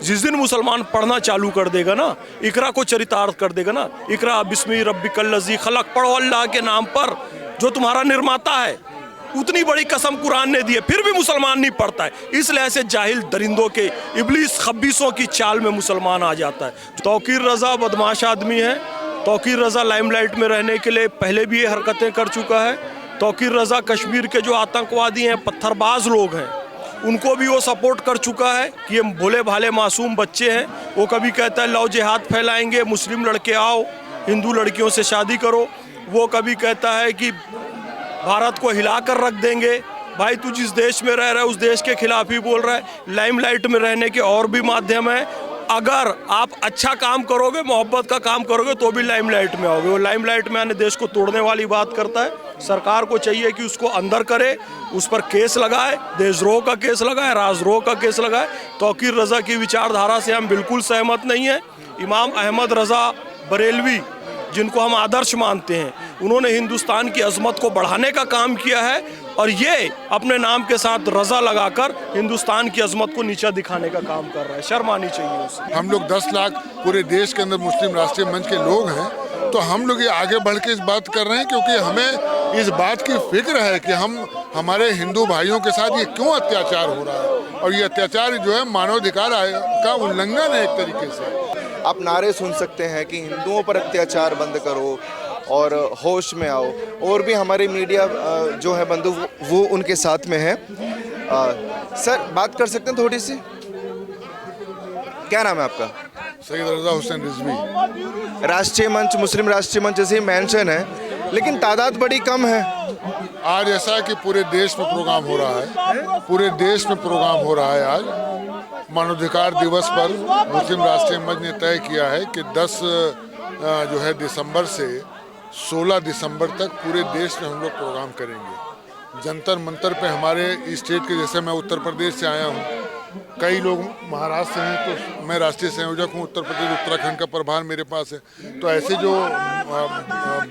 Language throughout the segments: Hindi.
जिस दिन मुसलमान पढ़ना चालू कर देगा ना, इकरा को चरितार्थ कर देगा ना, इकरा बिस्मी रब्बिकल्लज़ी खलक, पढ़ो अल्लाह के नाम पर जो तुम्हारा निर्माता है, उतनी बड़ी कसम कुरान ने दी है, फिर भी मुसलमान नहीं पढ़ता है। इसलिए ऐसे जाहिल दरिंदों के इब्लीस खब्बीसों की चाल में मुसलमान आ जाता है। तौकीर रज़ा बदमाश आदमी है। तौकीर रज़ा लाइमलाइट में रहने के लिए पहले भी ये हरकतें कर चुका है। तौकीर रज़ा कश्मीर के जो आतंकवादी हैं, पत्थरबाज लोग हैं, उनको भी वो सपोर्ट कर चुका है कि ये भोले भाले मासूम बच्चे हैं। वो कभी कहता है लव जिहाद फैलाएंगे, मुस्लिम लड़के आओ हिंदू लड़कियों से शादी करो। वो कभी कहता है कि भारत को हिलाकर रख देंगे। भाई तू जिस देश में रह रहा है उस देश के खिलाफ ही बोल रहा है। लाइमलाइट में रहने के और भी माध्यम है। अगर आप अच्छा काम करोगे, मोहब्बत का काम करोगे तो भी लाइमलाइट में आओगे। वो लाइमलाइट में आने देश को तोड़ने वाली बात करता है। सरकार को चाहिए कि उसको अंदर करे, उस पर केस लगाए, देशद्रोह का केस लगाए, राजद्रोह का केस लगाए। तौकीर रज़ा की विचारधारा से हम बिल्कुल सहमत नहीं हैं। इमाम अहमद रज़ा बरेलवी, जिनको हम आदर्श मानते हैं, उन्होंने हिंदुस्तान की अजमत को बढ़ाने का काम किया है और ये अपने नाम के साथ रज़ा लगाकर हिंदुस्तान की अजमत को नीचा दिखाने का काम कर रहा है। शर्म आनी चाहिए उसे। हम लोग 10 लाख पूरे देश के अंदर मुस्लिम राष्ट्रीय मंच के लोग हैं, तो हम लोग ये आगे बढ़ के इस बात कर रहे हैं क्योंकि हमें इस बात की फिक्र है कि हमारे हिंदू भाइयों के साथ ये क्यों अत्याचार हो रहा है, और ये अत्याचार जो है मानवाधिकार का उल्लंघन है एक तरीके से। आप नारे सुन सकते हैं कि हिंदुओं पर अत्याचार बंद करो और होश में आओ, और भी हमारे मीडिया जो है बंधु वो उनके साथ में है। सर बात कर सकते हैं थोड़ी सी? क्या नाम है आपका? सैयद रज़ा हुसैन रिजवी। राष्ट्रीय मंच, मुस्लिम राष्ट्रीय मंच जैसे मेंशन है, लेकिन तादाद बड़ी कम है। आज ऐसा है कि पूरे देश में प्रोग्राम हो रहा है, पूरे देश में प्रोग्राम हो रहा है। आज मानवाधिकार दिवस पर मुस्लिम राष्ट्रीय मंच ने तय किया है कि 10 जो है दिसंबर से 16 दिसंबर तक पूरे देश में हम लोग प्रोग्राम करेंगे। जंतर मंतर पे हमारे स्टेट के, जैसे मैं उत्तर प्रदेश से आया हूँ, कई लोग महाराष्ट्र से हैं, तो मैं राष्ट्रीय संयोजक हूँ उत्तर प्रदेश उत्तराखंड का प्रभार मेरे पास है। तो ऐसे जो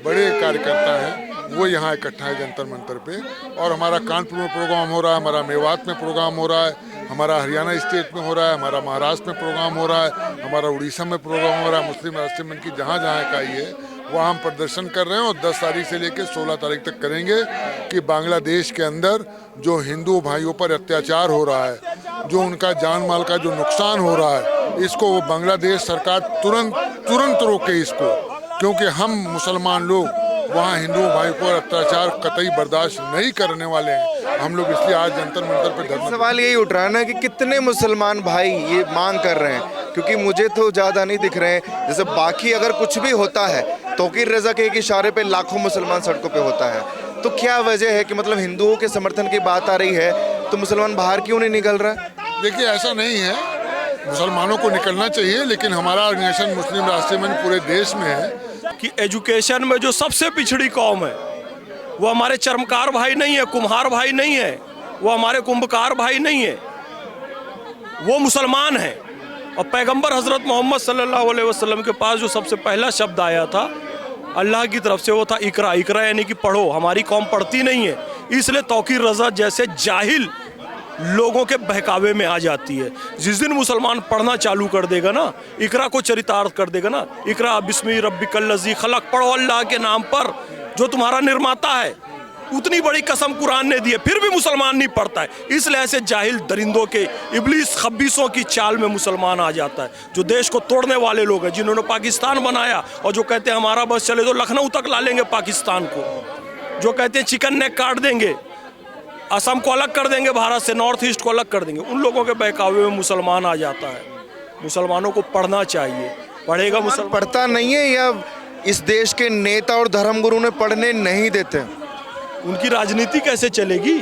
बड़े कार्यकर्ता हैं वो यहाँ इकट्ठा है जंतर मंतर पे। और हमारा कानपुर में प्रोग्राम हो रहा है, हमारा मेवात में प्रोग्राम हो रहा है, हमारा हरियाणा स्टेट में हो रहा है, हमारा महाराष्ट्र में प्रोग्राम हो रहा है, हमारा उड़ीसा में प्रोग्राम हो रहा है। मुस्लिम राष्ट्रीय मंच की जहाँ जहाँ इकाई है वहाँ हम प्रदर्शन कर रहे हैं और 10 तारीख से लेकर 16 तारीख तक करेंगे कि बांग्लादेश के अंदर जो हिंदू भाइयों पर अत्याचार हो रहा है, जो उनका जान माल का जो नुकसान हो रहा है, इसको बांग्लादेश सरकार तुरंत रोके इसको, क्योंकि हम मुसलमान लोग वहाँ हिंदू भाई पर अत्याचार कतई बर्दाश्त नहीं करने वाले हैं। हम लोग इसलिए आज जंतर मंतर पर धरना। सवाल यही उठ रहा है ना कि कितने मुसलमान भाई ये मांग कर रहे हैं, क्योंकि मुझे तो ज़्यादा नहीं दिख रहे हैं। जैसे बाकी अगर कुछ भी होता है, तौकीर रज़ा के एक इशारे पे लाखों मुसलमान सड़कों पे होता है, तो क्या वजह है कि मतलब हिंदुओं के समर्थन की बात आ रही है तो मुसलमान बाहर क्यों नहीं निकल रहा है? देखिए ऐसा नहीं है, मुसलमानों को निकलना चाहिए, लेकिन हमारा ऑर्गेनाइजेशन मुस्लिम राष्ट्रीय मंच पूरे देश में है कि एजुकेशन में जो सबसे पिछड़ी कौम है वो हमारे चर्मकार भाई नहीं है, कुम्हार भाई नहीं है, वो हमारे कुंभकार भाई नहीं है, वो मुसलमान है। और पैगंबर हज़रत मोहम्मद सल्लल्लाहु अलैहि वसल्लम के पास जो सबसे पहला शब्द आया था अल्लाह की तरफ से, वो था इकरा। इकरा यानी कि पढ़ो। हमारी कौम पढ़ती नहीं है, इसलिए तौकीर रज़ा जैसे जाहिल लोगों के बहकावे में आ जाती है। जिस दिन मुसलमान पढ़ना चालू कर देगा ना, इकरा को चरितार्थ कर देगा ना, इकरा बिस्मी रब्बिकल्लज़ी खलक, पढ़ो अल्लाह के नाम पर जो तुम्हारा निर्माता है, उतनी बड़ी कसम कुरान ने दी है, फिर भी मुसलमान नहीं पढ़ता है। इसलिए ऐसे जाहिल दरिंदों के इब्लीस खब्बीसों की चाल में मुसलमान आ जाता है। जो देश को तोड़ने वाले लोग हैं, जिन्होंने पाकिस्तान बनाया और जो कहते हैं हमारा बस चले तो लखनऊ तक ला लेंगे पाकिस्तान को, जो कहते हैं चिकन नेक काट देंगे, असम को अलग कर देंगे भारत से, नॉर्थ ईस्ट को अलग कर देंगे, उन लोगों के बहकावे में मुसलमान आ जाता है। मुसलमानों को पढ़ना चाहिए। पढ़ेगा मुसलमान? पढ़ता नहीं है या इस देश के नेता और धर्मगुरु ने पढ़ने नहीं देते? उनकी राजनीति कैसे चलेगी?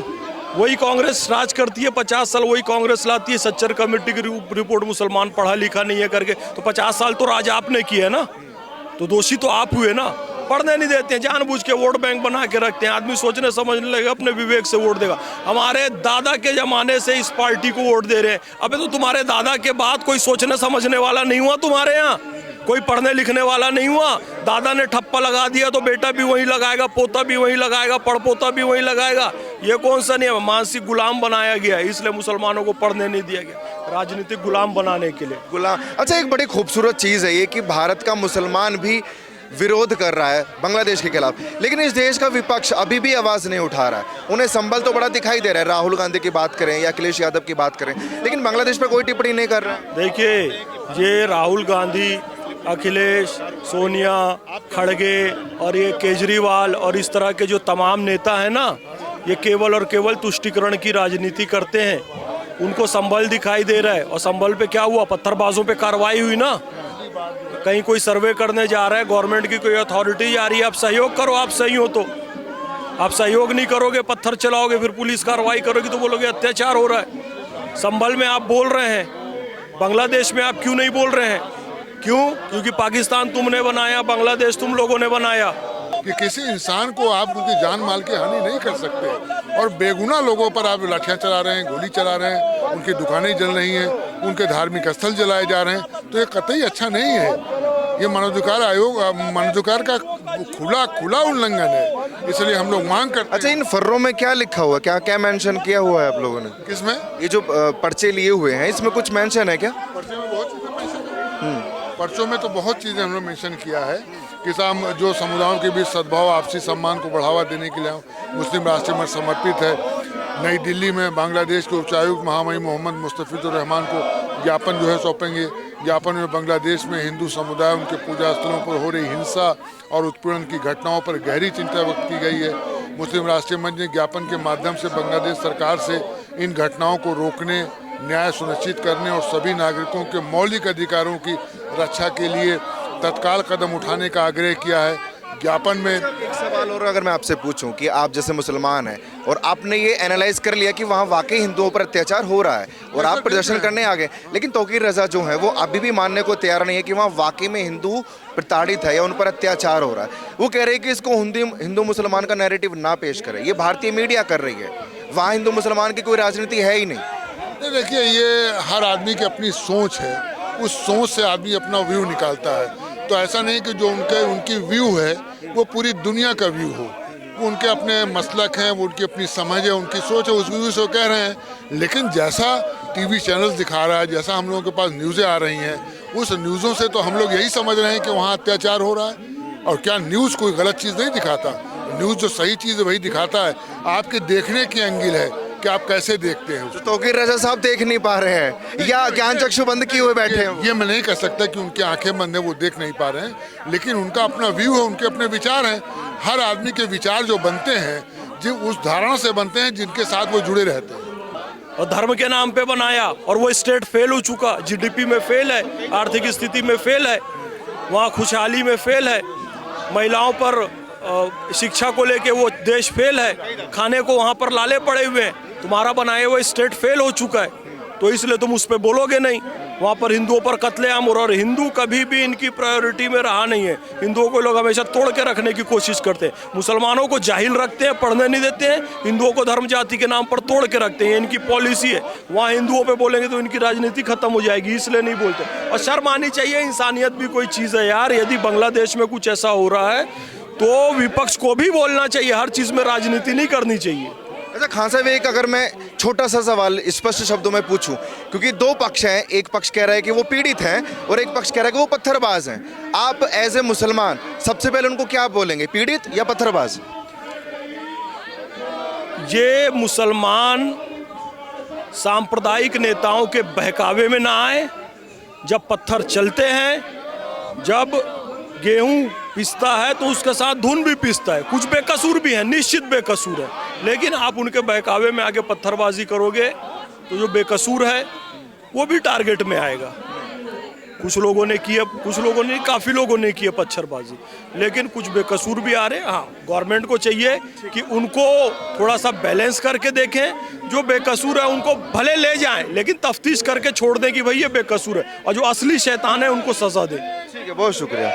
वही कांग्रेस राज करती है 50 साल, वही कांग्रेस लाती है सच्चर कमेटी की रिपोर्ट मुसलमान पढ़ा लिखा नहीं है करके। तो 50 साल तो राज आपने किया है ना, तो दोषी तो आप हुए ना। पढ़ने नहीं देते हैं, जानबूझ के वोट बैंक बना के रखते हैं। आदमी सोचने समझने लगेगा, अपने विवेक से वोट देगा। हमारे दादा के जमाने से इस पार्टी को वोट दे रहे हैं। अबे तो तुम्हारे दादा के बाद कोई सोचने समझने वाला नहीं हुआ तुम्हारे यहाँ, कोई पढ़ने लिखने वाला नहीं हुआ। दादा ने ठप्पा लगा दिया तो बेटा भी वही लगाएगा, पोता भी वही लगाएगा, पड़पोता भी वही लगाएगा। ये कौन सा नियम? मानसिक गुलाम बनाया गया, इसलिए मुसलमानों को पढ़ने नहीं दिया गया। राजनीतिक गुलाम बनाने के लिए। गुलाम। अच्छा, एक बड़ी खूबसूरत चीज़ है ये कि भारत का मुसलमान भी विरोध कर रहा है बांग्लादेश के खिलाफ, लेकिन इस देश का विपक्ष अभी भी आवाज़ नहीं उठा रहा है। उन्हें संबल तो बड़ा दिखाई दे रहा है, राहुल गांधी की बात करें या अखिलेश यादव की बात करें, लेकिन बांग्लादेश पर कोई टिप्पणी नहीं कर रहा है। देखिए, ये राहुल गांधी, अखिलेश, सोनिया, खड़गे और ये केजरीवाल और इस तरह के जो तमाम नेता हैं ना, ये केवल और केवल तुष्टीकरण की राजनीति करते हैं। उनको संबल दिखाई दे रहा है, और संबल पे क्या हुआ? पत्थरबाजों पे कार्रवाई हुई ना। कहीं कोई सर्वे करने जा रहा है, गवर्नमेंट की कोई अथॉरिटी जा रही है, आप सहयोग करो, आप सही हो तो। आप सहयोग नहीं करोगे, पत्थर चलाओगे, फिर पुलिस कार्रवाई करोगी तो बोलोगे अत्याचार हो रहा है। संबल में आप बोल रहे हैं, बांग्लादेश में आप क्यों नहीं बोल रहे हैं? क्यों? क्योंकि पाकिस्तान तुमने बनाया, बांग्लादेश तुम लोगों ने बनाया। कि किसी इंसान को आप उनकी जान माल की हानि नहीं कर सकते, और बेगुनाह लोगों पर आप लाठियां चला रहे हैं, गोली चला रहे हैं, उनकी दुकानें जल रही हैं, उनके धार्मिक स्थल जलाए जा रहे हैं, तो ये कतई अच्छा नहीं है। ये मानवाधिकार आयोग, मानवाधिकार का खुला उल्लंघन है, इसलिए हम लोग मांग करते हैं। अच्छा, इन फर्रों में क्या लिखा हुआ है, क्या क्या मेंशन किया हुआ है आप लोगों ने? किसमें? ये जो पर्चे लिए हुए हैं, इसमें कुछ मेंशन है क्या? पर्चे में बहुत चीजें मेंशन है। पर्चों में तो बहुत चीजें हमने मेंशन किया है कि जो समुदायों के बीच सद्भाव, आपसी सम्मान को बढ़ावा देने के लिए मुस्लिम राष्ट्र में समर्पित है। नई दिल्ली में बांग्लादेश के उच्चायुक्त महामहिम मोहम्मद मुस्तफिजुर रहमान को ज्ञापन जो है सौंपेंगे। ज्ञापन में बांग्लादेश में हिंदू समुदाय, उनके पूजा स्थलों पर हो रही हिंसा और उत्पीड़न की घटनाओं पर गहरी चिंता व्यक्त की गई है। मुस्लिम राष्ट्रीय मंच ने ज्ञापन के माध्यम से बांग्लादेश सरकार से इन घटनाओं को रोकने, न्याय सुनिश्चित करने और सभी नागरिकों के मौलिक अधिकारों की रक्षा के लिए तत्काल कदम उठाने का आग्रह किया है। ज्ञापन में एक सवाल और अगर मैं आपसे पूछूं कि आप जैसे मुसलमान हैं और आपने ये एनालाइज कर लिया कि वहाँ वाकई हिंदुओं पर अत्याचार हो रहा है और आप प्रदर्शन करने आ गए, लेकिन तौकीर रजा जो है वो अभी भी मानने को तैयार नहीं है कि वहाँ वाकई में हिंदू प्रताड़ित है या उन पर अत्याचार हो रहा है। वो कह रहे हैं कि इसको हिंदू मुसलमान का नैरेटिव ना पेश करे, ये भारतीय मीडिया कर रही है, वहाँ हिंदू मुसलमान की कोई राजनीति है ही नहीं। देखिए, ये हर आदमी की अपनी सोच है, उस सोच से आदमी अपना व्यू निकालता है। तो ऐसा नहीं कि जो उनकी व्यू है वो पूरी दुनिया का व्यू हो। वो उनके अपने मसलक हैं, वो उनकी अपनी समझ है, उनकी सोच है, उस व्यू से वो कह रहे हैं। लेकिन जैसा टीवी चैनल्स दिखा रहा है, जैसा हम लोगों के पास न्यूज़ें आ रही हैं, उस न्यूज़ों से तो हम लोग यही समझ रहे हैं कि वहाँ अत्याचार हो रहा है। और क्या न्यूज़ कोई गलत चीज़ नहीं दिखाता? न्यूज़ जो सही चीज़ है वही दिखाता है। आपके देखने की एंगल है कि आप कैसे देखते हैं। तो तौकीर रजा साहब देख नहीं पा रहे हैं या ज्ञान चक्षु बंद किए हुए बैठे हैं? ये मैं नहीं कह सकता कि उनकी आंखें बंद हैं, वो देख नहीं पा रहे हैं, लेकिन उनका अपना व्यू है, उनके अपने विचार हैं। हर आदमी के विचार जो बनते हैं, जो उस धारणा से बनते हैं जिनके साथ वो जुड़े रहते हैं। और धर्म के नाम पे बनाया, और वो स्टेट फेल हो चुका, जीडीपी में फेल है, आर्थिक स्थिति में फेल है, वहाँ खुशहाली में फेल है, महिलाओं पर शिक्षा को लेके वो देश फेल है, खाने को वहाँ पर लाले पड़े हुए हैं। तुम्हारा बनाए हुए स्टेट फेल हो चुका है, तो इसलिए तुम उस पर बोलोगे नहीं। वहाँ पर हिंदुओं पर कत्लेआम हो रहा है, और हिंदू कभी भी इनकी प्रायोरिटी में रहा नहीं है। हिंदुओं को लोग हमेशा तोड़ के रखने की कोशिश करते हैं, मुसलमानों को जाहिल रखते हैं, पढ़ने नहीं देते हैं, हिंदुओं को धर्म जाति के नाम पर तोड़ के रखते हैं। इनकी पॉलिसी है। वहाँ हिंदुओं पे बोलेंगे तो इनकी राजनीति खत्म हो जाएगी, इसलिए नहीं बोलते। और शर्म आनी चाहिए, इंसानियत भी कोई चीज़ है यार। यदि बांग्लादेश में कुछ ऐसा हो रहा है तो विपक्ष को भी बोलना चाहिए, हर चीज़ में राजनीति नहीं करनी चाहिए। अच्छा खान साहब, एक अगर मैं छोटा सा सवाल स्पष्ट शब्दों में पूछूं, क्योंकि दो पक्ष हैं, एक पक्ष कह रहा है कि वो पीड़ित हैं और एक पक्ष कह रहा है कि वो पत्थरबाज हैं। आप एज ए मुसलमान सबसे पहले उनको क्या बोलेंगे, पीड़ित या पत्थरबाज? ये मुसलमान सांप्रदायिक नेताओं के बहकावे में ना आए। जब पत्थर चलते हैं, जब गेहूं पिसता है तो उसके साथ धुन भी पिसता है। कुछ बेकसूर भी है, निश्चित बेकसूर है, लेकिन आप उनके बहकावे में आके पत्थरबाजी करोगे तो जो बेकसूर है वो भी टारगेट में आएगा। कुछ लोगों ने किया, कुछ लोगों ने, काफ़ी लोगों ने किया पत्थरबाजी, लेकिन कुछ बेकसूर भी आ रहे हैं। हाँ, गवर्नमेंट को चाहिए कि उनको थोड़ा सा बैलेंस करके देखें। जो बेकसूर है उनको भले ले जाएं, लेकिन तफ्तीश करके छोड़ दें कि भाई ये बेकसूर है, और जो असली शैतान है उनको सजा दें। ठीक है, बहुत शुक्रिया।